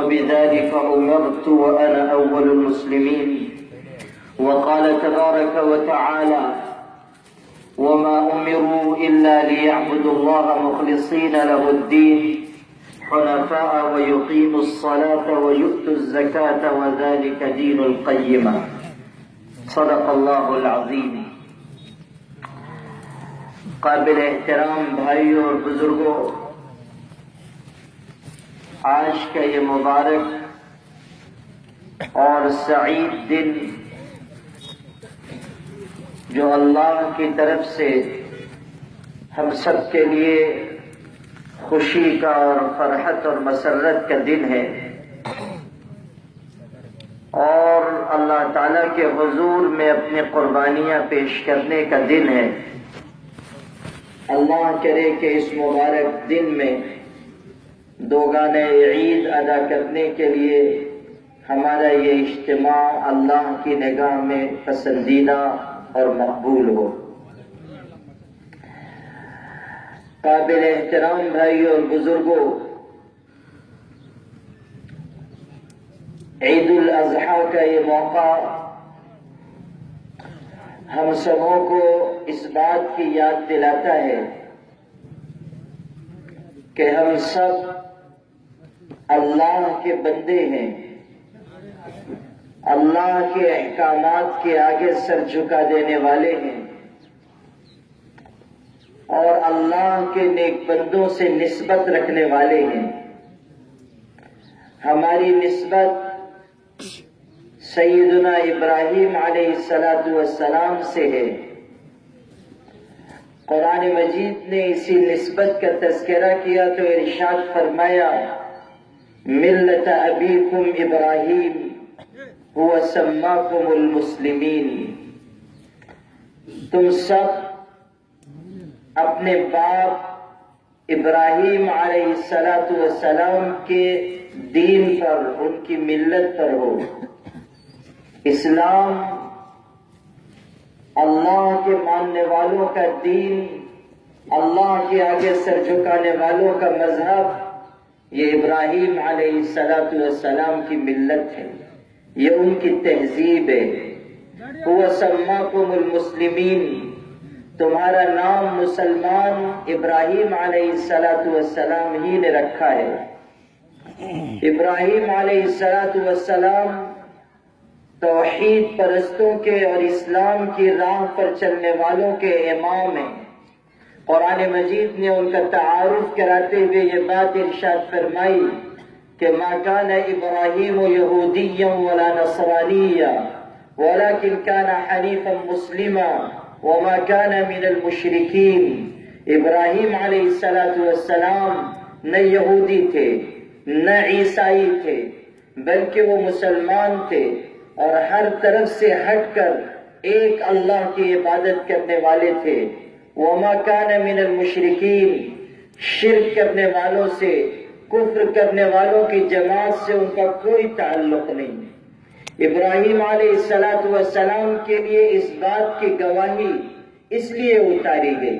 وبذلك أمرت وأنا أول المسلمين. وقال تبارك وتعالى: وما أمروا إلا ليعبدوا الله مخلصين له الدين حنفاء ويقيموا الصلاة ويؤتوا الزكاة وذلك دين القيمة. صدق اللہ العظیم. قابل احترام بھائیوں اور بزرگوں، آج کا یہ مبارک اور سعید دن جو اللہ کی طرف سے ہم سب کے لیے خوشی کا اور فرحت اور مسرت کا دن ہے، اور اللہ تعالیٰ کے حضور میں اپنی قربانیاں پیش کرنے کا دن ہے. اللہ کرے کہ اس مبارک دن میں دوگانے عید ادا کرنے کے لیے ہمارا یہ اجتماع اللہ کی نگاہ میں پسندیدہ اور مقبول ہو. قابل احترام بھائیوں اور بزرگوں، عید الاضحیٰ کا یہ موقع ہم سبوں کو اس بات کی یاد دلاتا ہے کہ ہم سب اللہ کے بندے ہیں، اللہ کے احکامات کے آگے سر جھکا دینے والے ہیں، اور اللہ کے نیک بندوں سے نسبت رکھنے والے ہیں. ہماری نسبت سیدنا ابراہیم علیہ السلام سے ہے. قرآن مجید نے اسی نسبت کا تذکرہ کیا تو ارشاد فرمایا: ملت ابیکم ابراہیم هو سماکم المسلمین. تم سب اپنے باپ ابراہیم علیہ السلام کے دین پر، ان کی ملت پر ہو. اسلام اللہ کے ماننے والوں کا دین، اللہ کے آگے سر جھکانے والوں کا مذہب، یہ ابراہیم علیہ السلام کی ملت ہے، یہ ان کی تہذیب ہے. هو سماکم المسلمین، تمہارا نام مسلمان ابراہیم علیہ السلام ہی نے رکھا ہے. ابراہیم علیہ السلام توحید پرستوں کے اور اسلام کی راہ پر چلنے والوں کے امام ہیں. قرآن مجید نے ان کا تعارف کراتے ہوئے یہ بات ارشاد فرمائی کہ ما کان ابراہیم یہودیا ولا نصرانیا ولکن کان حنیفا مسلما وما کان من المشرکین. ابراہیم علیہ السلام نہ یہودی تھے نہ عیسائی تھے، بلکہ وہ مسلمان تھے اور ہر طرف سے ہٹ کر ایک اللہ کی عبادت کرنے والے تھے. وما کان من المشرکین، شرک کرنے والوں سے، کفر کرنے والوں کی جماعت سے ان کا کوئی تعلق نہیں. ابراہیم علیہ السلام کے لیے اس بات کی گواہی اس لیے اتاری گئی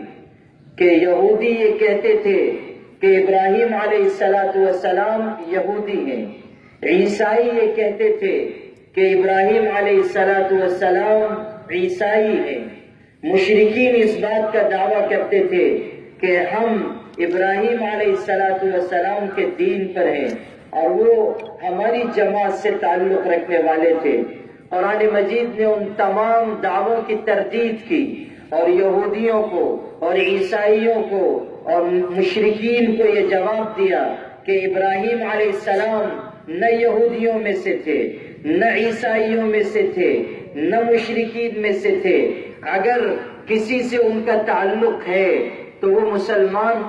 کہ یہودی یہ کہتے تھے کہ ابراہیم علیہ السلام یہودی ہیں، عیسائی یہ کہتے تھے کہ ابراہیم علیہ السلام عیسائی ہیں، مشرکین اس بات کا دعویٰ کرتے تھے کہ ہم ابراہیم علیہ السلام کے دین پر ہیں اور وہ ہماری جماعت سے تعلق رکھنے والے تھے. قرآن مجید نے ان تمام دعووں کی تردید کی اور یہودیوں کو اور عیسائیوں کو اور مشرکین کو یہ جواب دیا کہ ابراہیم علیہ السلام نہ یہودیوں میں سے تھے نہ عیسائیوں میں سے تھے نہ مشرکین میں سے تھے. اگر کسی سے ان کا تعلق ہے تو وہ مسلمان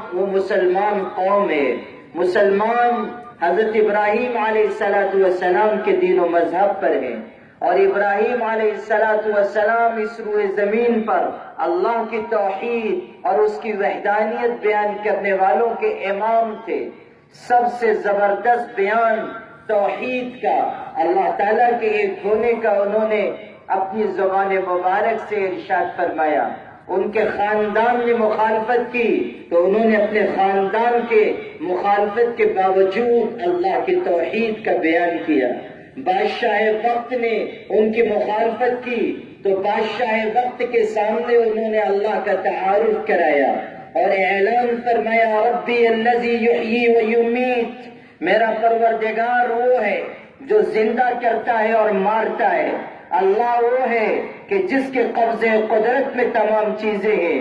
قوم ہے. مسلمان حضرت ابراہیم علیہ السلام کے دین و مذہب پر ہیں، اور ابراہیم علیہ السلام اس روئے زمین پر اللہ کی توحید اور اس کی وحدانیت بیان کرنے والوں کے امام تھے. سب سے زبردست بیان توحید کا، اللہ تعالیٰ کے ایک ہونے کا انہوں نے اپنی زبان مبارک سے ارشاد فرمایا: ان کے خاندان نے مخالفت کی تو انہوں نے اپنے خاندان کے مخالفت کے باوجود اللہ کی توحید کا بیان کیا۔ بادشاہ وقت نے ان کی مخالفت کی تو بادشاہ وقت کے سامنے انہوں نے اللہ کا تعارف کرایا اور اعلان فرمایا ربی الذی یحیی و یمیت، میرا پروردگار وہ ہے جو زندہ کرتا ہے اور مارتا ہے، اللہ وہ ہے کہ جس کے قبضے قدرت میں تمام چیزیں ہیں۔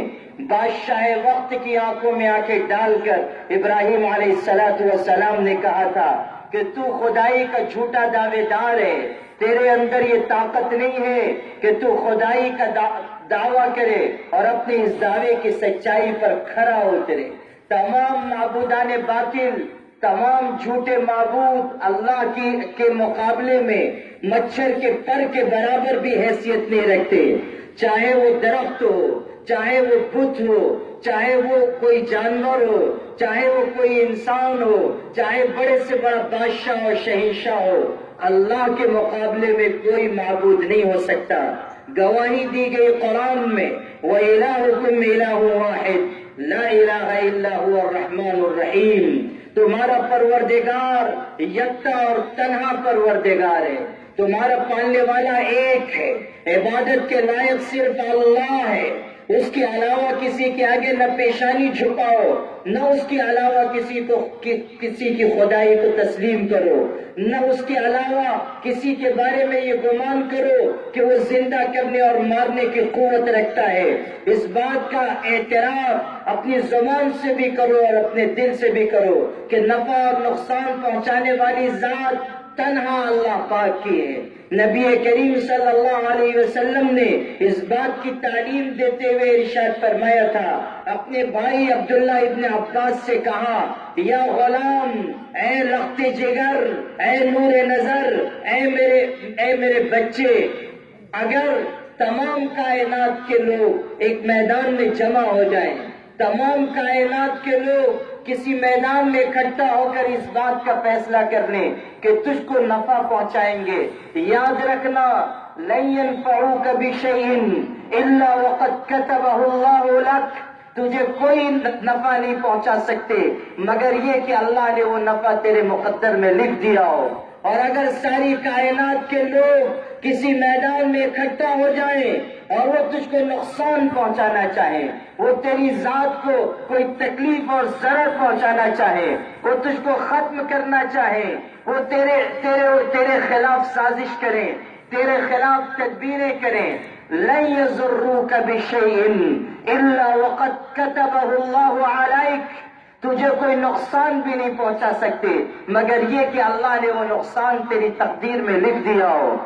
بادشاہ وقت کی آنکھوں میں آنکھیں ڈال کر ابراہیم علیہ السلام نے کہا تھا کہ تو خدائی کا جھوٹا دعوے دار ہے، تیرے اندر یہ طاقت نہیں ہے کہ تو خدائی کا دعویٰ کرے اور اپنے اس دعوے کی سچائی پر کھڑا اترے۔ تمام معبودان باطل، تمام جھوٹے معبود اللہ کے مقابلے میں مچھر کے پر کے برابر بھی حیثیت نہیں رکھتے، چاہے وہ درخت ہو، چاہے وہ بت ہو، چاہے وہ کوئی جانور ہو، چاہے وہ کوئی انسان ہو، چاہے بڑے سے بڑا بادشاہ اور شہنشاہ ہو، اللہ کے مقابلے میں کوئی معبود نہیں ہو سکتا۔ گواہی دی گئی قرآن میں وَإِلَٰهُكُمْ إِلَٰهٌ وَاحِدٌ لَا إِلَٰهَ إِلَّا هُوَ الرَّحْمَٰنُ الرَّحِيمُ، تمہارا پروردگار یکتا اور تنہا پروردگار ہے، تمہارا پالنے والا ایک ہے، عبادت کے لائق صرف اللہ ہے، اس کے علاوہ کسی کے آگے نہ پیشانی جھکاؤ، نہ اس کے علاوہ کسی کی خدائی کو تسلیم کرو، نہ اس کے علاوہ کسی کے بارے میں یہ گمان کرو کہ وہ زندہ کرنے اور مارنے کی قوت رکھتا ہے۔ اس بات کا اعتراف اپنی زبان سے بھی کرو اور اپنے دل سے بھی کرو کہ نفع اور نقصان پہنچانے والی ذات تنہا اللہ پاک کی ہے۔ نبی کریم صلی اللہ علیہ وسلم نے اس بات کی تعلیم دیتے ہوئے ارشاد فرمایا تھا، اپنے بھائی عبداللہ ابن عباس سے کہا، یا غلام، اے لخت جگر، اے نور نظر، اے میرے بچے، اگر تمام کائنات کے لوگ ایک میدان میں جمع ہو جائیں، تمام کائنات کے لوگ کسی میدان میں اکٹھا ہو کر اس بات کا فیصلہ کر لیں کہ تجھ کو نفع پہنچائیں گے، یاد رکھنا لن ينفعوك بشيء الا وقد كتبه الله لك، تجھے کوئی نفع نہیں پہنچا سکتے مگر یہ کہ اللہ نے وہ نفع تیرے مقدر میں لکھ دیا ہو۔ اور اگر ساری کائنات کے لوگ کسی میدان میں اکٹھا ہو جائیں اور وہ تجھ کو نقصان پہنچانا چاہیں، وہ تیری ذات کو کوئی تکلیف اور ضرر پہنچانا چاہے، وہ تجھ کو ختم کرنا چاہے، وہ تیرے خلاف سازش کریں، تیرے خلاف تدبیریں کریں، لن يضروك بشيء الا وقد كتبه الله عليك، تجھے کوئی نقصان بھی نہیں پہنچا سکتے مگر یہ کہ اللہ نے وہ نقصان تیری تقدیر میں لکھ دیا ہو۔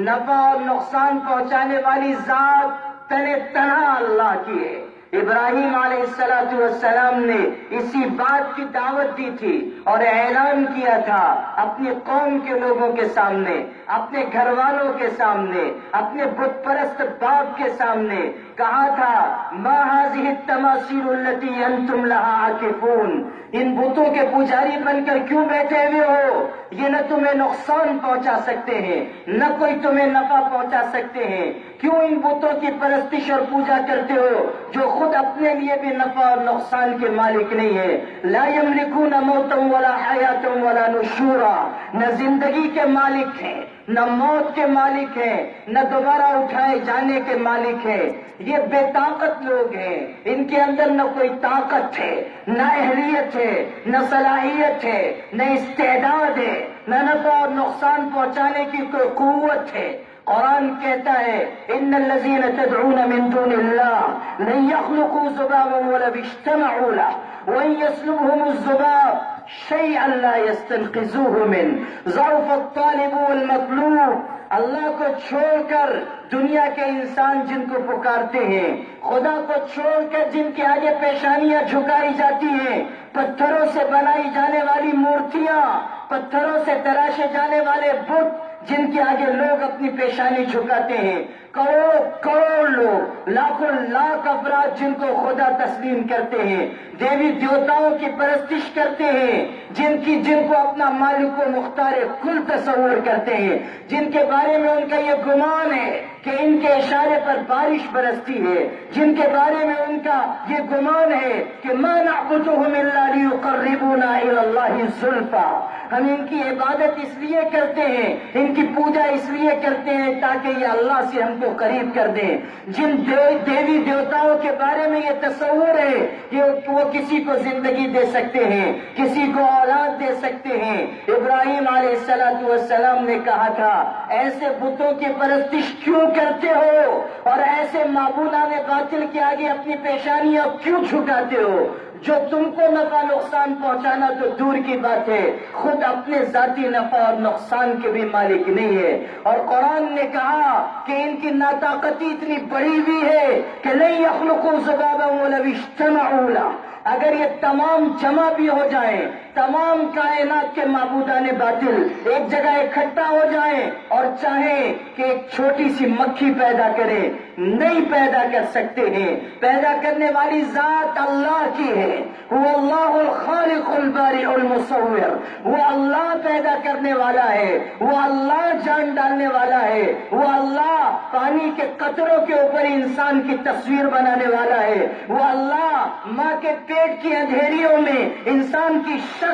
نفع اور نقصان پہنچانے والی ذات تنہا اللہ کی ہے۔ ابراہیم علیہ السلام نے اسی بات کی دعوت دی تھی اور اعلان کیا تھا اپنی قوم کے لوگوں کے سامنے، اپنے گھر والوں کے سامنے، اپنے بت پرست باپ کے سامنے کہا تھا، ما هذه التماثيل التي انتم لها عاکفون، ان بتوں کے پجاری بن کر کیوں بیٹھے ہوئے ہو؟ یہ نہ تمہیں نقصان پہنچا سکتے ہیں نہ کوئی تمہیں نفع پہنچا سکتے ہیں، کیوں ان بتوں کی پرستش اور پوجا کرتے ہو جو خود اپنے لیے بھی نفع اور نقصان کے مالک نہیں ہے؟ لا یملکون موتا ولا حیاتا ولا نشورا، نہ زندگی کے مالک ہیں، نہ موت کے مالک ہیں، نہ دوبارہ اٹھائے جانے کے مالک ہیں، یہ بے طاقت لوگ ہیں، ان کے اندر نہ کوئی طاقت ہے، نہ اہلیت ہے، نہ صلاحیت ہے، نہ استعداد ہے، نہ نفع اور نقصان پہنچانے کی کوئی قوت ہے۔ قرآن کہتا ہے ان الذین تدعون من دون اللہ لن يخلقوا ذبابا ولو اجتمعوا له وان يسلبهم الذباب شيئا لا يستنقذوه منه ضعف الطالب والمطلوب، اللہ کو چھوڑ کر دنیا کے انسان جن کو پکارتے ہیں، خدا کو چھوڑ کر جن کے آگے پیشانیاں جھکائی جاتی ہیں، پتھروں سے بنائی جانے والی مورتیاں، پتھروں سے تراشے جانے والے بت جن کے آگے لوگ اپنی پیشانی جھکاتے ہیں، کروڑ لوگ، لاکھوں لاکھ افراد جن کو خدا تسلیم کرتے ہیں، دیوی دیوتاؤں کی پرستش کرتے ہیں، جن کو اپنا مالک و مختار کل تصور کرتے ہیں، جن کے بارے میں ان کا یہ گمان ہے کہ ان کے اشارے پر بارش برستی ہے، جن کے بارے میں ان کا یہ گمان ہے کہ ما نعبدهم الا ليقربونا الى الله زلفى، ہم ان کی عبادت اس لیے کرتے ہیں، ان کی پوجا اس لیے کرتے ہیں تاکہ یہ اللہ سے ہم کو قریب کر دیں۔ جن دیوی دیوتاؤں کے بارے میں یہ تصور ہے کہ وہ کسی کو زندگی دے سکتے ہیں، کسی کو اولاد دے سکتے ہیں۔ ابراہیم علیہ السلام نے کہا تھا، ایسے بتوں کی پرستش کیوں کرتے ہو اور ایسے معبودان باطل کے آگے اپنی پیشانیاں کیوں جھکاتے ہو؟ جو تم کو نفع نقصان پہنچانا تو دور کی بات ہے، خود اپنے ذاتی نفع اور نقصان کے بھی مالک نہیں ہے۔ اور قرآن نے کہا کہ ان کی ناطاقتی اتنی بڑی ہوئی ہے کہ لن يخلقوا ذبابا ولو اجتمعوا له، اگر یہ تمام جمع بھی ہو جائیں، تمام کائنات کے معبودان باطل ایک جگہ اکٹھا ہو جائیں اور چاہیں کہ ایک چھوٹی سی مکھی پیدا کریں، نہیں پیدا کر سکتے ہیں۔ پیدا کرنے والی ذات اللہ کی ہے، وہ اللہ الخالق البارئ المصور، وہ اللہ پیدا کرنے والا ہے، وہ اللہ جان ڈالنے والا ہے، وہ اللہ پانی کے قطروں کے اوپر انسان کی تصویر بنانے والا ہے، وہ اللہ ماں کے پیٹ کی اندھیریوں میں انسان کی شکل،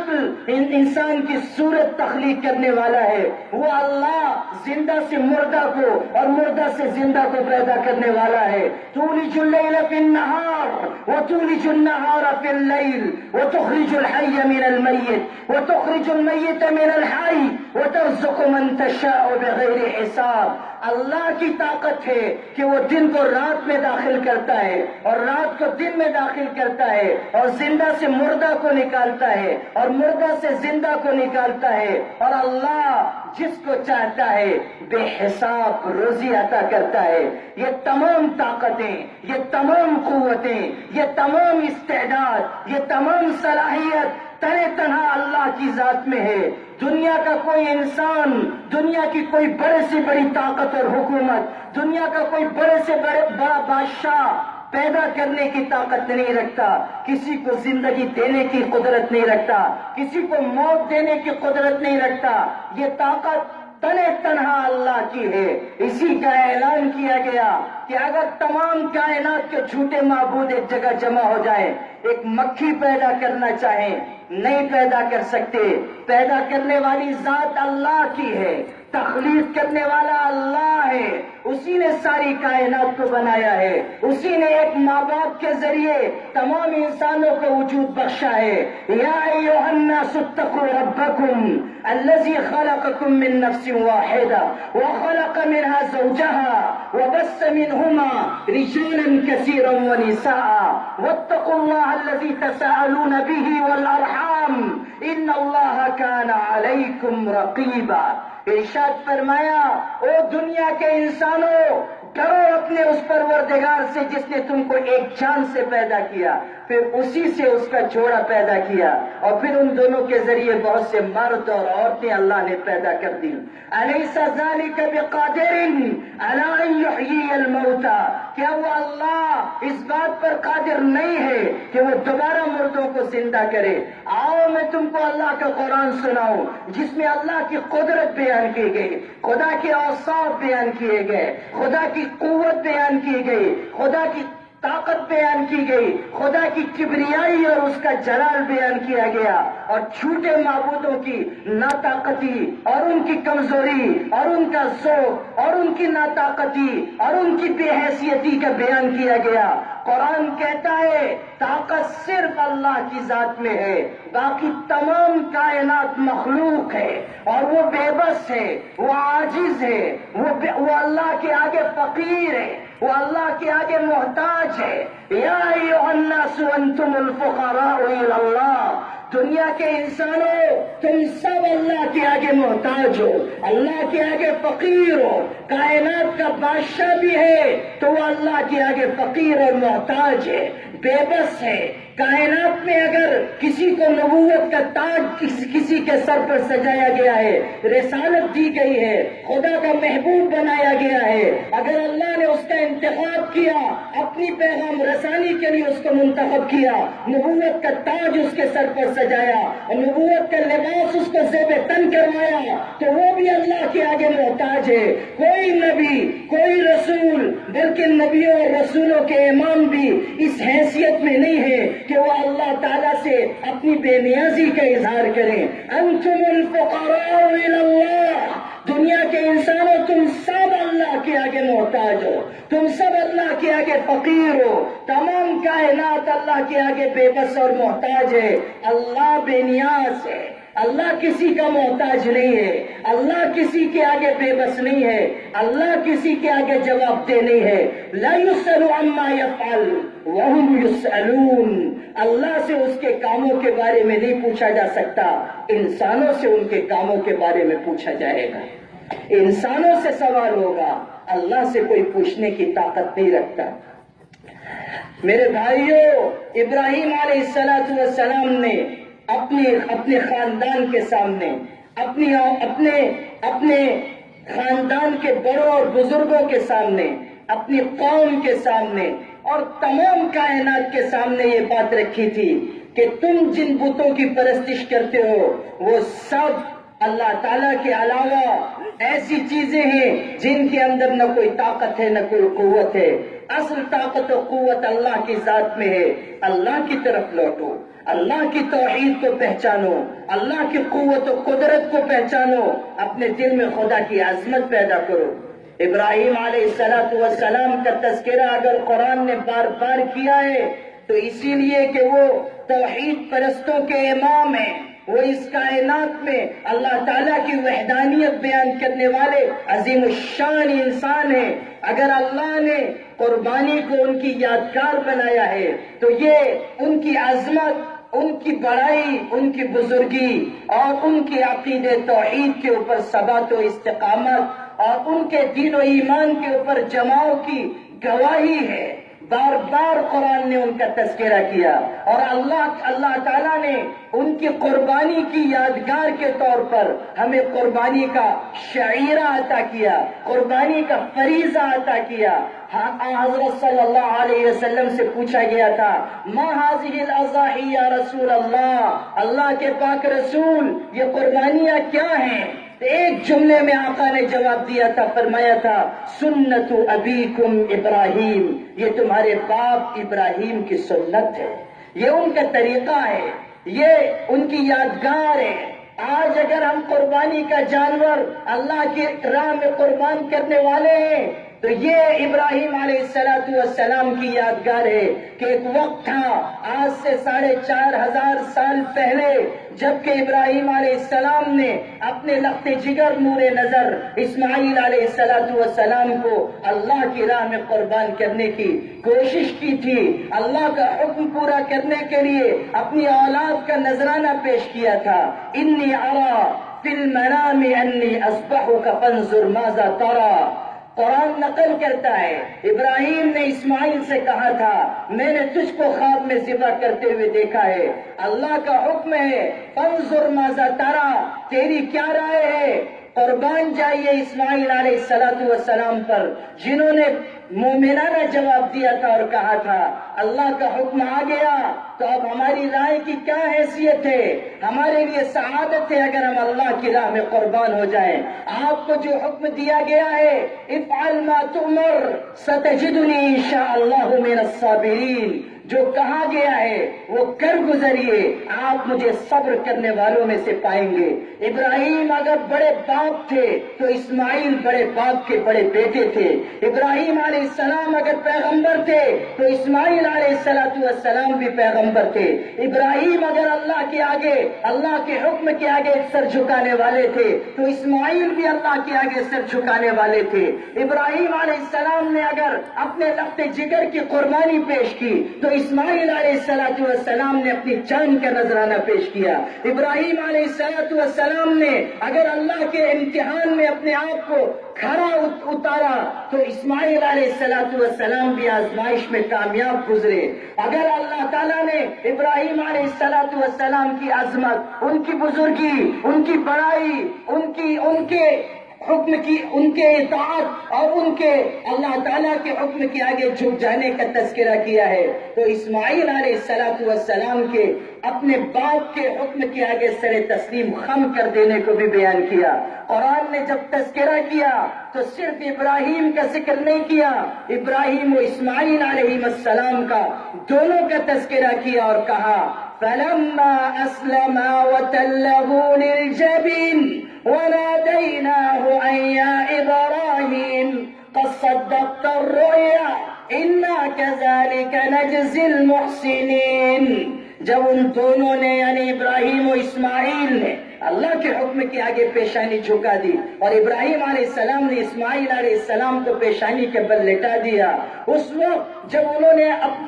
انسان کی صورت تخلیق کرنے والا ہے، وہ اللہ زندہ سے مردہ کو اور مردہ سے زندہ کو پیدا کرنے والا ہے۔ تولج اللیل فی النہار وتولج النہار فی اللیل وتخرج الحی من المیت وتخرج المیت من الحی وترزق من تشاء بغیر حساب۔ اللہ کی طاقت ہے کہ وہ دن کو رات میں داخل کرتا ہے اور رات کو دن میں داخل کرتا ہے اور زندہ سے مردہ کو نکالتا ہے اور مردہ سے زندہ کو نکالتا ہے، اور اللہ جس کو چاہتا ہے بے حساب روزی عطا کرتا ہے۔ یہ تمام طاقتیں، یہ تمام قوتیں، یہ تمام استعداد، یہ تمام صلاحیت تنہا تنہا اللہ کی ذات میں ہے۔ دنیا کا کوئی انسان، دنیا کی کوئی بڑے سے بڑی طاقت اور حکومت، دنیا کا کوئی بڑے سے بڑا بادشاہ پیدا کرنے کی طاقت نہیں رکھتا، کسی کو زندگی دینے کی قدرت نہیں رکھتا، کسی کو موت دینے کی قدرت نہیں رکھتا۔ یہ طاقت تنہا اللہ کی ہے۔ اسی کا اعلان کیا گیا کہ اگر تمام کائنات کے جھوٹے معبود ایک جگہ جمع ہو جائیں، ایک مکھی پیدا کرنا چاہیں، نہیں پیدا کر سکتے۔ پیدا کرنے والی ذات اللہ کی ہے، تخلیق کرنے والا اللہ ہے، اسی نے ساری کائنات کو بنایا ہے، اسی نے ایک ماں باپ کے ذریعے تمام انسانوں کو وجود بخشا ہے۔ یا ایھا الناس اتقوا ربکم الذی خلقکم من نفس واحدہ وخلق منها زوجها وبث منهما رجالا كثيرا ونساء واتقوا الله الذي تساءلون به والارحام ان الله كان عليكم رقيبا۔ ارشاد فرمایا، او دنیا کے انسانوں، ڈرو اپنے اس پروردگار سے جس نے تم کو ایک جان سے پیدا کیا، پھر اسی سے اس کا جوڑا پیدا کیا، اور پھر ان دونوں کے ذریعے بہت سے مرد اور عورتیں اللہ نے پیدا کر دی۔ الیس ذلک بقادر علی ان یحیی الموتى، کیا وہ اللہ اس بات پر قادر نہیں ہے کہ وہ دوبارہ مردوں کو زندہ کرے؟ آؤ میں تم کو اللہ کا قرآن سناؤں جس میں اللہ کی قدرت بیان کی گئی، خدا کے اوصاف بیان کیے گئے، خدا کی قوت بیان کی گئی، خدا کی طاقت بیان کی گئی، خدا کی کبریائی اور اس کا جلال بیان کیا گیا، اور جھوٹے معبودوں کی ناطاقتی اور ان کی کمزوری اور ان کا ذوق اور ان کی ناطاقتی اور ان کی بے حیثیتی کا بیان کیا گیا۔ قرآن کہتا ہے طاقت صرف اللہ کی ذات میں ہے، باقی تمام کائنات مخلوق ہے اور وہ بے بس ہے، وہ عاجز ہے، وہ اللہ کے آگے فقیر ہے، وہ اللہ کے آگے محتاج ہے۔ یا ایھا الناس انتم الفقراء الی اللہ، دنیا کے انسانوں تم سب اللہ کے آگے محتاج ہو، اللہ کے آگے فقیر ہو۔ کائنات کا بادشاہ بھی ہے تو وہ اللہ کے آگے فقیر اور محتاج ہے، بے بس ہے، کائنات میں اگر کسی کو نبوت کا تاج کسی کے سر پر سجایا گیا ہے، رسالت دی گئی ہے، خدا کا محبوب بنایا گیا ہے، اگر اللہ نے اس کا انتخاب کیا، اپنی پیغام رسانی کے لیے اس کو منتخب کیا، نبوت کا تاج اس کے سر پر سجایا اور نبوت کا لباس اس کو زیب تن کروایا، تو وہ بھی اللہ کے آگے محتاج ہے۔ کوئی نبی، کوئی رسول، بلکہ نبیوں اور رسولوں کے امام بھی اس حیثیت میں نہیں ہے کہ وہ اللہ تعالیٰ سے اپنی بے نیازی کا اظہار کریں۔ انتم الفقراء الی اللہ، دنیا کے انسانوں تم سب اللہ کے آگے محتاج ہو، تم سب اللہ کے آگے فقیر ہو، تمام کائنات اللہ کے آگے بے بس اور محتاج ہے۔ اللہ بے نیاز ہے، اللہ کسی کا محتاج نہیں ہے، اللہ کسی کے آگے بے بس نہیں ہے، اللہ کسی کے آگے جواب دہ نہیں ہے۔ لا يسأل عما يفعل وهم يسألون، اللہ سے اس کے کاموں کے بارے میں نہیں پوچھا جا سکتا، انسانوں سے ان کے کاموں کے بارے میں پوچھا جائے گا، انسانوں سے سوال ہوگا، اللہ سے کوئی پوچھنے کی طاقت نہیں رکھتا۔ میرے بھائیوں، ابراہیم علیہ السلام نے اپنے خاندان کے سامنے، اپنے خاندان کے بڑوں اور بزرگوں کے سامنے، اپنی قوم کے سامنے اور تمام کائنات کے سامنے یہ بات رکھی تھی کہ تم جن بتوں کی پرستش کرتے ہو وہ سب اللہ تعالیٰ کے علاوہ ایسی چیزیں ہیں جن کے اندر نہ کوئی طاقت ہے نہ کوئی قوت ہے۔ اصل طاقت و قوت اللہ کی ذات میں ہے۔ اللہ کی طرف لوٹو، اللہ کی توحید کو پہچانو، اللہ کی قوت و قدرت کو پہچانو، اپنے دل میں خدا کی عظمت پیدا کرو۔ ابراہیم علیہ السلام کا تذکرہ اگر قرآن نے بار بار کیا ہے تو اسی لیے کہ وہ توحید پرستوں کے امام ہیں، وہ اس کائنات میں اللہ تعالیٰ کی وحدانیت بیان کرنے والے عظیم الشان انسان ہیں۔ اگر اللہ نے قربانی کو ان کی یادگار بنایا ہے تو یہ ان کی عظمت، ان کی بڑائی، ان کی بزرگی اور ان کی عقید توحید کے اوپر ثبات و استقامت اور ان کے دین و ایمان کے اوپر جماؤ کی گواہی ہے۔ بار بار قرآن نے ان کا تذکرہ کیا اور اللہ تعالیٰ نے ان کی قربانی کی یادگار کے طور پر ہمیں قربانی کا شعیرہ عطا کیا، قربانی کا فریضہ عطا کیا۔ حضرت صلی اللہ علیہ وسلم سے پوچھا گیا تھا، ما هذه الاضاحی یا رسول اللہ، اللہ کے پاک رسول یہ قربانیاں کیا ہیں؟ ایک جملے میں آقا نے جواب دیا تھا، فرمایا تھا سنت ابیکم ابراہیم، یہ تمہارے باپ ابراہیم کی سنت ہے، یہ ان کا طریقہ ہے، یہ ان کی یادگار ہے۔ آج اگر ہم قربانی کا جانور اللہ کی راہ میں قربان کرنے والے ہیں تو یہ ابراہیم علیہ السلام کی یادگار ہے کہ ایک وقت تھا آج سے 4500 سال پہلے جبکہ ابراہیم علیہ السلام نے اپنے لخت جگر نور نظر اسماعیل علیہ السلام کو اللہ کی راہ میں قربان کرنے کی کوشش کی تھی، اللہ کا حکم پورا کرنے کے لیے اپنی اولاد کا نذرانہ پیش کیا تھا۔ انی ارا فی المنام انی اذبحک فانظر ماذا تری، قرآن نقل کرتا ہے ابراہیم نے اسماعیل سے کہا تھا میں نے تجھ کو خواب میں ذبح کرتے ہوئے دیکھا ہے، اللہ کا حکم ہے فانظر ماذا تری، تیری کیا رائے ہے؟ قربان جائیے اسماعیل علیہ السلام پر، جنہوں نے مومنانہ جواب دیا تھا اور کہا تھا اللہ کا حکم آ گیا تو اب ہماری رائے کی کیا حیثیت ہے؟ ہمارے لیے سعادت ہے اگر ہم اللہ کی راہ میں قربان ہو جائیں۔ آپ کو جو حکم دیا گیا ہے افعل ما تؤمر ستجدنی انشاءاللہ من الصابرین، جو کہا گیا ہے وہ کر گزریے، آپ مجھے صبر کرنے والوں میں سے پائیں گے۔ ابراہیم اگر بڑے باپ تھے تو اسماعیل بڑے باپ کے بڑے بیٹے تھے، ابراہیم علیہ السلام اگر پیغمبر تھے تو اسماعیل علیہ السلام بھی پیغمبر تھے۔ ابراہیم اگر اللہ کے آگے، اللہ کے حکم کے آگے سر جھکانے والے تھے تو اسماعیل بھی اللہ کے آگے سر جھکانے والے تھے۔ ابراہیم علیہ السلام نے اگر اپنے لخت جگر کی قربانی پیش کی تو اسماعیل علیہ السلام نے اپنی جان کا نذرانہ پیش کیا. ابراہیم علیہ السلام نے اگر اللہ کے امتحان میں اپنے آپ کو کھڑا اتارا تو اسماعیل علیہ السلام بھی آزمائش میں کامیاب گزرے. اگر اللہ تعالیٰ نے ابراہیم علیہ السلام کی عظمت، ان کی بزرگی، ان کی بڑائی، ان کے حکم کی، ان کے اطاعت اور ان کے اللہ تعالیٰ کے حکم کے آگے جھک جانے کا تذکرہ کیا ہے، تو اسماعیل علیہ السلام کے اپنے باپ کے حکم کے آگے سر تسلیم خم کر دینے کو بھی بیان کیا. قرآن نے جب تذکرہ کیا تو صرف ابراہیم کا ذکر نہیں کیا، ابراہیم و اسماعیل علیہ السلام کا دونوں کا تذکرہ کیا اور کہا فَلَمَّا أَسْلَمَا وَتَلَّهُ لِلْجَبِينِ وَنَادَيْنَاهُ أَن يَا إِبْرَاهِيمُ قَدْ صَدَّقْتَ الرُّؤْيَا إِنَّا كَذَلِكَ نَجْزِي الْمُحْسِنِينَ. جب ان دونوں نے یعنی ابراہیم و اسماعیل نے اللہ کے حکم کے آگے پیشانی جھکا دی اور ابراہیم علیہ السلام نے اسماعیل علیہ السلام کو پیشانی کے بل لٹا دیا، اس وقت جب انہوں نے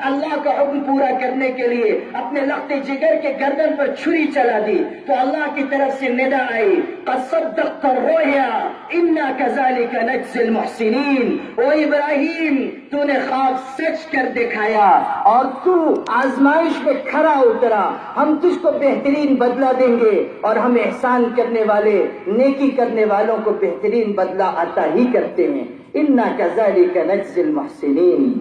اللہ کا حکم پورا کرنے کے لیے اپنے لخت جگر کے گردن پر چھری چلا دی تو اللہ کی طرف سے ندا آئی قد صدقت الرؤیا انا كذلك نجزي المحسنین. او ابراہیم، تو نے خواب سچ کر دکھایا اور تو آزمائش میں کھڑا اترا، ہم تجھ کو بہترین بدلہ دیں گے اور ہم احسان کرنے والے، نیکی کرنے والوں کو بہترین بدلہ عطا ہی کرتے ہیں. انا كذلك نجزي المحسنین.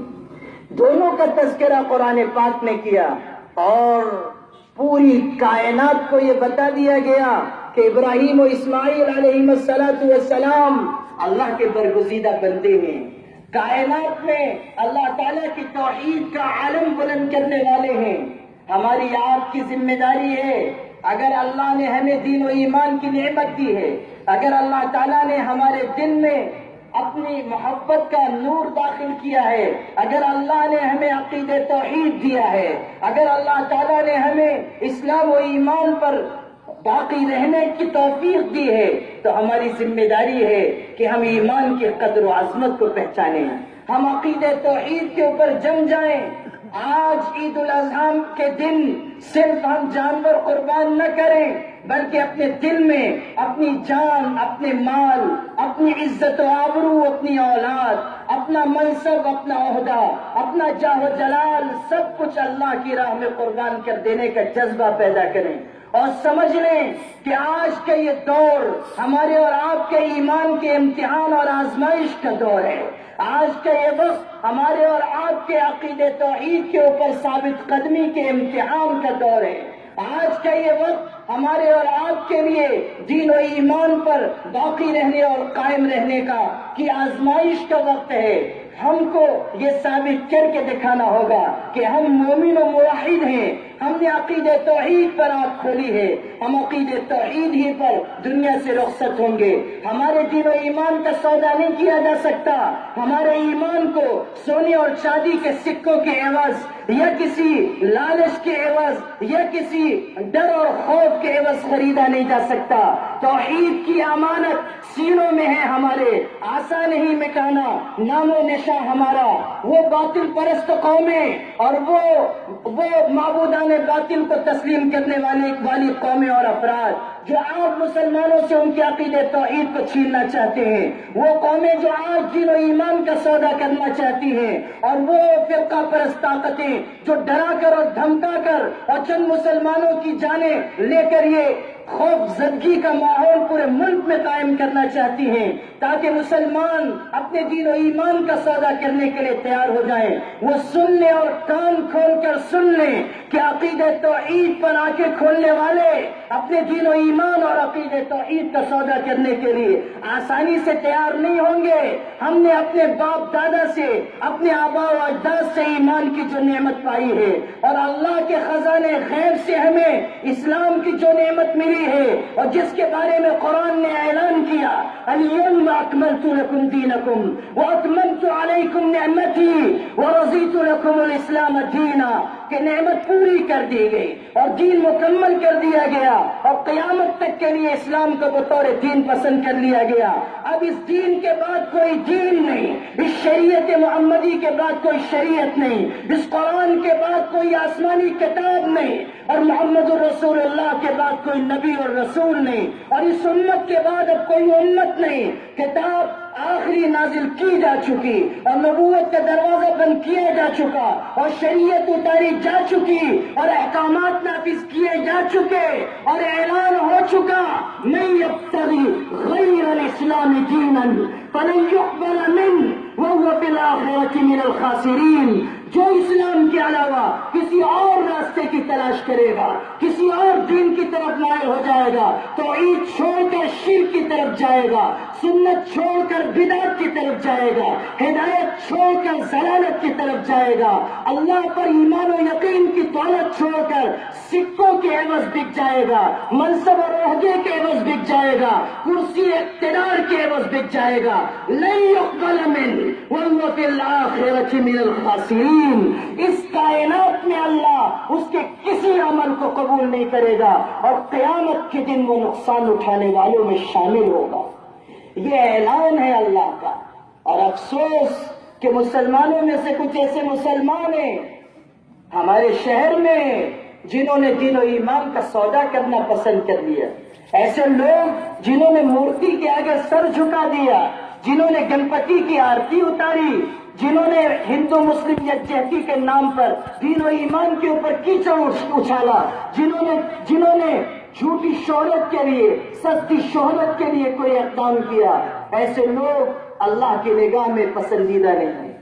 دونوں کا تذکرہ قرآن پاک نے کیا اور پوری کائنات کو یہ بتا دیا گیا کہ ابراہیم و اسماعیل علیہ السلام اللہ کے برگزیدہ بندے ہیں. کائنات میں اللہ تعالیٰ کی توحید کا عالم بلند کرنے والے ہیں. ہماری آپ کی ذمہ داری ہے، اگر اللہ نے ہمیں دین و ایمان کی نعمت دی ہے، اگر اللہ تعالیٰ نے ہمارے دل میں اپنی محبت کا نور داخل کیا ہے، اگر اللہ نے ہمیں عقید توحید دیا ہے، اگر اللہ تعالیٰ نے ہمیں اسلام و ایمان پر باقی رہنے کی توفیق دی ہے، تو ہماری ذمہ داری ہے کہ ہم ایمان کی قدر و عظمت کو پہچانیں، ہم عقید توحید کے اوپر جم جائیں. آج عید الاضحیٰ کے دن صرف ہم جانور قربان نہ کریں بلکہ اپنے دل میں اپنی جان، اپنے مال، اپنی عزت و آبرو، اپنی اولاد، اپنا منصب، اپنا عہدہ، اپنا جاہ و جلال سب کچھ اللہ کی راہ میں قربان کر دینے کا جذبہ پیدا کریں اور سمجھ لیں کہ آج کا یہ دور ہمارے اور آپ کے ایمان کے امتحان اور آزمائش کا دور ہے. آج کا یہ وقت ہمارے اور آپ کے عقید توحید کے اوپر ثابت قدمی کے امتحان کا دور ہے. آج کا یہ وقت ہمارے اور آپ کے لیے دین و ایمان پر باقی رہنے اور قائم رہنے کی آزمائش کا وقت ہے. ہم کو یہ ثابت کر کے دکھانا ہوگا کہ ہم مومن و موحد ہیں. ہم نے عقید توحید پر آنکھ کھولی ہے، ہم عقید توحید ہی پر دنیا سے رخصت ہوں گے. ہمارے دین و ایمان کا سودا نہیں کیا جا سکتا. ہمارے ایمان کو سونے اور چاندی کے سکوں کے عوض یا کسی لالچ کے عوض یا کسی ڈر اور خوف کے عوض خریدا نہیں جا سکتا. توحید کی امانت سینوں میں ہے ہمارے، آسان نہیں مٹانا. نام و نشاں ہمارا وہ باطل پرست قومیں اور وہ معبودان باطل کو تسلیم کرنے والی قومیں اور افراد جو آج مسلمانوں سے ان کی عقید توحید کو چھیننا چاہتے ہیں، وہ قومیں جو آج دین و ایمان کا سودا کرنا چاہتی ہیں، اور وہ فرقہ پرست طاقتیں جو ڈرا کر اور دھمکا کر اور چند مسلمانوں کی جانیں لے کر یہ خوف زدگی کا ماحول پورے ملک میں قائم کرنا چاہتی ہیں تاکہ مسلمان اپنے دین و ایمان کا سودا کرنے کے لیے تیار ہو جائیں. وہ سن لیں اور کان کھول کر سن لیں کہ عقید توحید پر آنکھیں کھولنے والے اپنے دین و ایمان اور عقید توحید کا سودا کرنے کے لیے آسانی سے تیار نہیں ہوں گے. ہم نے اپنے باپ دادا سے، اپنے آبا و اجداد سے ایمان کی جو نعمت پائی ہے اور اللہ کے خزانے غیب سے ہمیں اسلام کی جو نعمت ملی ہے اور جس کے بارے میں قرآن نے اعلان کیا اليوم اکملت لکم دینکم واتممت علیکم نعمتی ورضیت لکم الاسلام دینا. کہ نعمت پوری کر دی گئی اور دین مکمل کر دیا گیا اور قیامت تک کے لیے اسلام کو بطور دین پسند کر لیا گیا. اب اس دین کے بعد کوئی دین نہیں، اس شریعت محمدی کے بعد کوئی شریعت نہیں، اس قرآن کے بعد کوئی آسمانی کتاب نہیں، اور محمد الرسول اللہ کے بعد کوئی نبی اور رسول نہیں، اور اس امت کے بعد اب کوئی امت نہیں. کتاب آخری نازل کی جا چکی اور نبوت کا دروازہ بند کیا جا چکا اور شریعت اتاری جا چکی اور احکامات نافذ کیے جا چکے اور اعلان ہو چکا من یبتغی غیر الاسلام دینا فلن يقبل منه وهو في الآخرة من الخاسرین. جو اسلام کے علاوہ کسی اور راستے کی تلاش کرے گا، کسی اور دین کی طرف مائل ہو جائے گا، توحید چھوڑ کر شرک کی طرف جائے گا، سنت چھوڑ کر بدعت کی طرف جائے گا، ہدایت چھوڑ کر ضلالت کی طرف جائے گا، اللہ پر ایمان و یقین کی دولت چھوڑ کر سکوں کے عوض بک جائے گا، منصب اور عہدے کے عوض بک جائے گا، کرسی اقتدار کے عوض بک جائے گا. لن يقبل منه وهو في الآخرة من الخاسرین. اس کائنات میں اللہ اس کے کسی عمل کو قبول نہیں کرے گا اور قیامت کے دن وہ نقصان اٹھانے والوں میں شامل ہوگا. یہ اعلان ہے اللہ کا. اور افسوس کہ مسلمانوں میں سے کچھ ایسے مسلمان ہیں ہمارے شہر میں جنہوں نے دین و ایمان کا سودا کرنا پسند کر لیا. ایسے لوگ جنہوں نے مورتی کے آگے سر جھکا دیا، جنہوں نے گنپتی کی آرتی اتاری، جنہوں نے ہندو مسلم یکجہتی کے نام پر دین و ایمان کے اوپر کیچڑ اچھالا، جنہوں نے جھوٹی شہرت کے لیے، سستی شہرت کے لیے کوئی اقدام کیا، ایسے لوگ اللہ کی نگاہ میں پسندیدہ نہیں ہیں.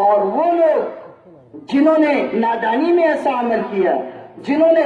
اور وہ لوگ جنہوں نے نادانی میں ایسا عمل کیا، جنہوں نے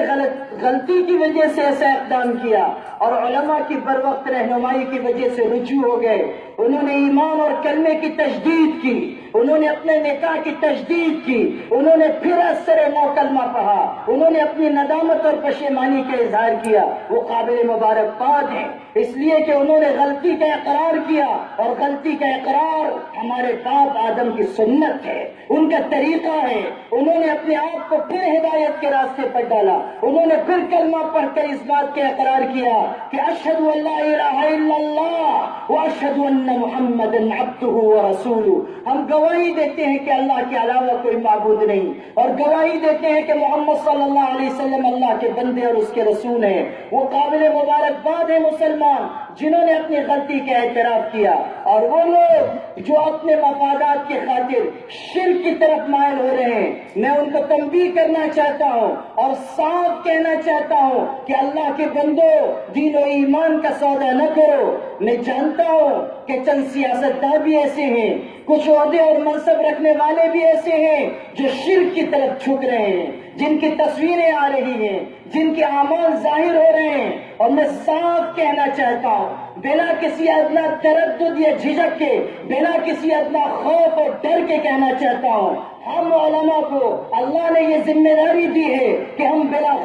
غلطی کی وجہ سے ایسا اقدام کیا اور علماء کی بروقت رہنمائی کی وجہ سے رجوع ہو گئے، انہوں نے ایمان اور کلمے کی تجدید کی، انہوں نے اپنے نکاح کی تجدید کی، انہوں نے پھر اثر نو کلمہ پڑھا، انہوں نے اپنی ندامت اور پشیمانی کا اظہار کیا، وہ قابل مبارکباد ہیں، اس لیے کہ انہوں نے غلطی کا اقرار کیا، اور غلطی کا اقرار ہمارے باپ آدم کی سنت ہے، ان کا طریقہ ہے. انہوں نے اپنے آپ کو پھر ہدایت کے راستے پر ڈالا، انہوں نے پھر کلمہ پڑھ کر اس بات کے اقرار کیا کہ اشہد ان لا الہ الا اللہ واشہد ان محمدا عبدہ ورسولہ. ہم گواہی دیتے ہیں کہ اللہ کے علاوہ کوئی معبود نہیں، اور گواہی دیتے ہیں کہ محمد صلی اللہ علیہ وسلم اللہ کے بندے اور اس کے رسول ہیں. وہ قابل مبارکباد ہیں مسلمان جنہوں نے اپنی غلطی کا اعتراف کیا. اور وہ لوگ جو اپنے مفادات کی خاطر شرک کی طرف مائل ہو رہے ہیں، میں ان کو تنبیہ کرنا چاہتا ہوں اور صاف کہنا چاہتا ہوں کہ اللہ کے بندو دین و ایمان کا سودا نہ کرو. میں جانتا ہوں کہ چند سیاستدان بھی ایسے ہیں، کچھ عہدے اور منصب رکھنے والے بھی ایسے ہیں جو شرک کی طرف جھک رہے ہیں، جن کی تصویریں آ رہی ہیں، جن کے اعمال ظاہر ہو رہے ہیں. اور میں صاف کہنا چاہتا ہوں بلا کسی ادنا تردد یا جھجک کے، بلا کسی ادنا خوف اور ڈر کے کہنا چاہتا ہوں، ہم علماء کو اللہ نے یہ ذمہ داری دی ہے کہ ہم بلا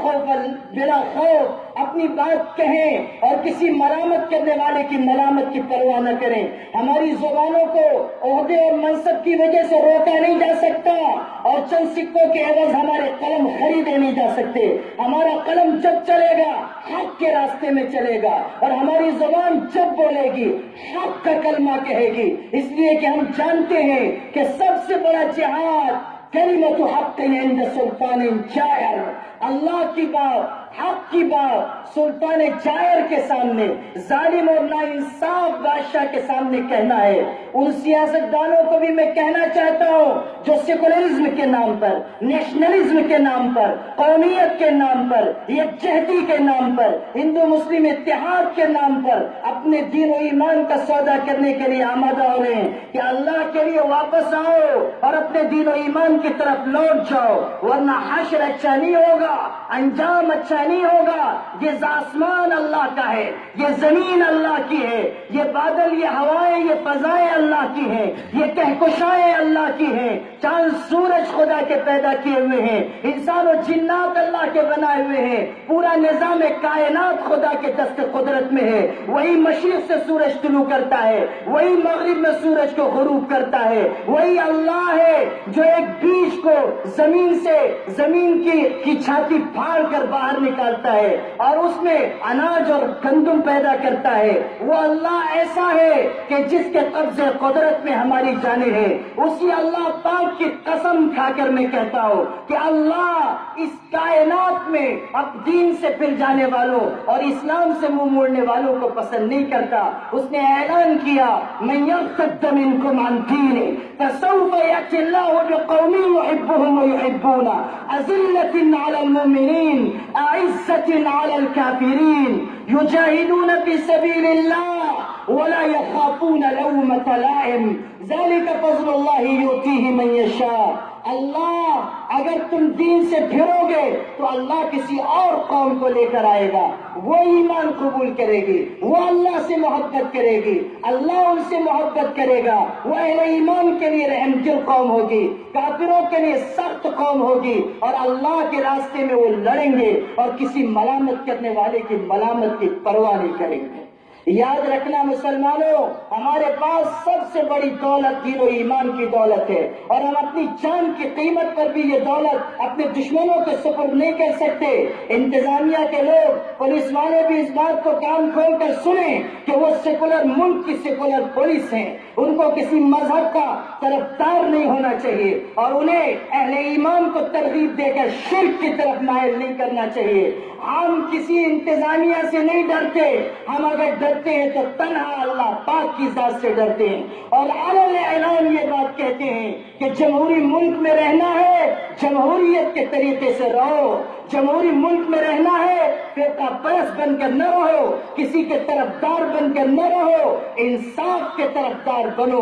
خوف اپنی بات کہیں اور کسی مرامت کرنے والے کی ملامت کی پرواہ نہ کریں. ہماری زبانوں کو عہدے اور منصب کی وجہ سے روکا نہیں جا سکتا، اور چند سکوں کے عوض ہمارے قلم خریدے نہیں جا سکتے. ہمارا قلم جب چلے گا حق کے راستے میں چلے گا، اور ہماری زبان جب بولے گی حق کا کلمہ کہے گی. اس لیے کہ ہم جانتے ہیں کہ سب سے بڑا جہاد کلمۃ حق عند سلطان جائر، اللہ کی بات، حق کی بات سلطان جائر کے سامنے، ظالم اور ناانصاف بادشاہ کے سامنے کہنا ہے. ان سیاستدانوں کو بھی میں کہنا چاہتا ہوں جو سیکولرزم کے نام پر، نیشنلزم کے نام پر، قومیت کے نام پر، یکجہتی کے نام پر، ہندو مسلم اتحاد کے نام پر اپنے دین و ایمان کا سودا کرنے کے لیے آمادہ ہو رہے ہیں کہ اللہ کے لیے واپس آؤ اور اپنے دین و ایمان کی طرف لوٹ جاؤ، ورنہ حشر اچھا نہیں ہوگا، انجام اچھا ایسا نہیں ہوگا. یہ آسمان اللہ کا ہے, یہ زمین اللہ کی ہے, یہ بادل, یہ ہوائیں, یہ فضائیں اللہ کی ہیں, یہ کہکشائیں اللہ کی ہیں, چاند سورج خدا کے پیدا کیے ہوئے ہیں, انسان و جنات اللہ کے بنائے ہوئے ہیں, پورا نظام کائنات خدا کے دست قدرت میں ہے. وہی مشرق سے سورج طلوع کرتا ہے, وہی مغرب میں سورج کو غروب کرتا ہے, وہی اللہ ہے جو ایک بیج کو زمین کی چھاتی پھاڑ کر باہر نکالتا ہے اور اس میں اناج اور گندم پیدا کرتا ہے. وہ اللہ ایسا ہے کہ جس کے قبضے قدرت میں ہماری جانیں ہیں. اسی اللہ پاک کی قسم کھا کر میں کہتا ہوں کہ اللہ اس کائنات میں اب دین سے پھر جانے والوں اور اسلام سے منہ موڑنے والوں کو پسند نہیں کرتا. اس نے اعلان کیا, من یرتد منکم عن دینہ فسوف یأتی اللہ بقوم یحبهم ویحبونہ اذلۃ علی المؤمنین اعزۃ علی الکافرین یجاہدون فی سبیل اللہ ولا يخافون لومة لائم ذلك فضل اللہ یؤتیہ من یشاء. اللہ اگر تم دین سے پھرو گے تو اللہ کسی اور قوم کو لے کر آئے گا, وہ ایمان قبول کرے گی, وہ اللہ سے محبت کرے گی, اللہ ان سے محبت کرے گا, وہ اہل ایمان کے لیے رحم دل قوم ہوگی, کافروں کے لیے سخت قوم ہوگی, اور اللہ کے راستے میں وہ لڑیں گے اور کسی ملامت کرنے والے کی ملامت کی پرواہ نہیں کریں گے. یاد رکھنا مسلمانوں, ہمارے پاس سب سے بڑی دولت دین و ایمان کی دولت ہے, اور ہم اپنی جان کی قیمت پر بھی یہ دولت اپنے دشمنوں کے سپرد نہیں کر سکتے. انتظامیہ کے لوگ, پولیس والے بھی اس بات کو کان کھول کر سنیں کہ وہ سیکولر ملک کی سیکولر پولیس ہیں, ان کو کسی مذہب کا طرفدار نہیں ہونا چاہیے, اور انہیں اہل ایمان کو ترغیب دے کر شرک کی طرف مائل نہیں کرنا چاہیے. ہم کسی انتظامیہ سے نہیں ڈرتے, ہم اگر ڈرتے ہیں تو تنہا اللہ پاک کی ذات سے ڈرتے ہیں, اور علی اعلان یہ بات کہتے ہیں کہ جمہوری ملک میں رہنا ہے, جمہوریت کے طریقے سے رہو. جمہوری ملک میں رہنا ہے, فرقہ پرست بن کر نہ رہو, کسی کے طرفدار بن کر نہ رہو, انصاف کے طرفدار بنو,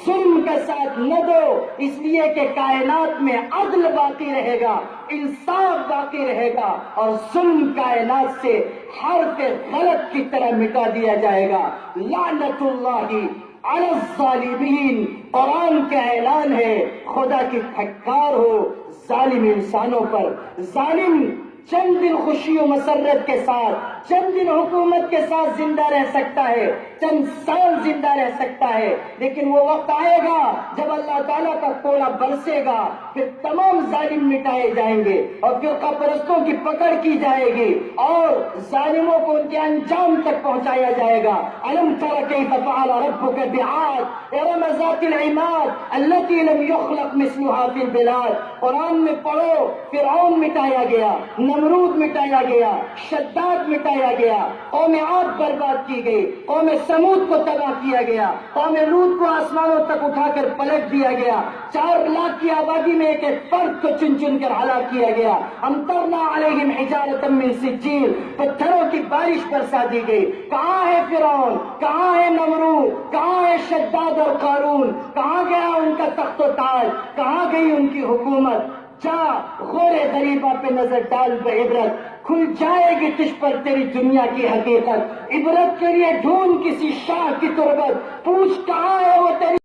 ظلم کا ساتھ نہ دو, اس لیے کہ کائنات میں عدل باقی رہے گا, انصاف باقی رہے گا, اور ظلم کائنات سے حرف غلط کی طرح مٹا دیا جائے گا. لعنت اللہ علی الظالمین, قرآن کا اعلان ہے, خدا کی پھٹکار ہو ظالم انسانوں پر. ظالم چند دن خوشی و مسرت کے ساتھ, چند دن حکومت کے ساتھ زندہ رہ سکتا ہے, چند سال زندہ رہ سکتا ہے, لیکن وہ وقت آئے گا جب اللہ تعالیٰ کا کوڑا برسے گا, پھر تمام ظالم مٹائے جائیں گے, اور فرقہ پرستوں کی پکڑ کی جائے گی, اور ظالموں کو ان کے انجام تک پہنچایا جائے گا. الم تر کیف فعل ربک بعاد ارم ذات العماد التي لم يخلق مثلها في البلاد. قرآن میں پڑھو, فرعون مٹایا گیا, نمرود مٹایا گیا, شداد مٹایا گیا, قوم عاد برباد کی گئی, قوم سمود کو تباہ کیا گیا, قوم لوط کو آسمانوں تک اٹھا کر پلٹ دیا گیا, 4 لاکھ کی آبادی میں ایک ایک فرد کو چن چن کر ہلاک کیا گیا. امطرنا علیہم حجارۃ من سجیل, پتھروں کی بارش برسا دی گئی. کہاں ہے فرعون, کہاں ہے نمرود, کہاں ہے شداد اور قارون, کہاں گیا ان کا تخت و تاج, کہاں گئی ان کی حکومت. جا غور غریبہ پہ نظر ڈال بعبرت, کھل جائے گی تجھ پر تیری دنیا کی حقیقت. عبرت کے لیے ڈھونڈ کسی شاہ کی تربت, پوچھ کہاں ہے وہ تیری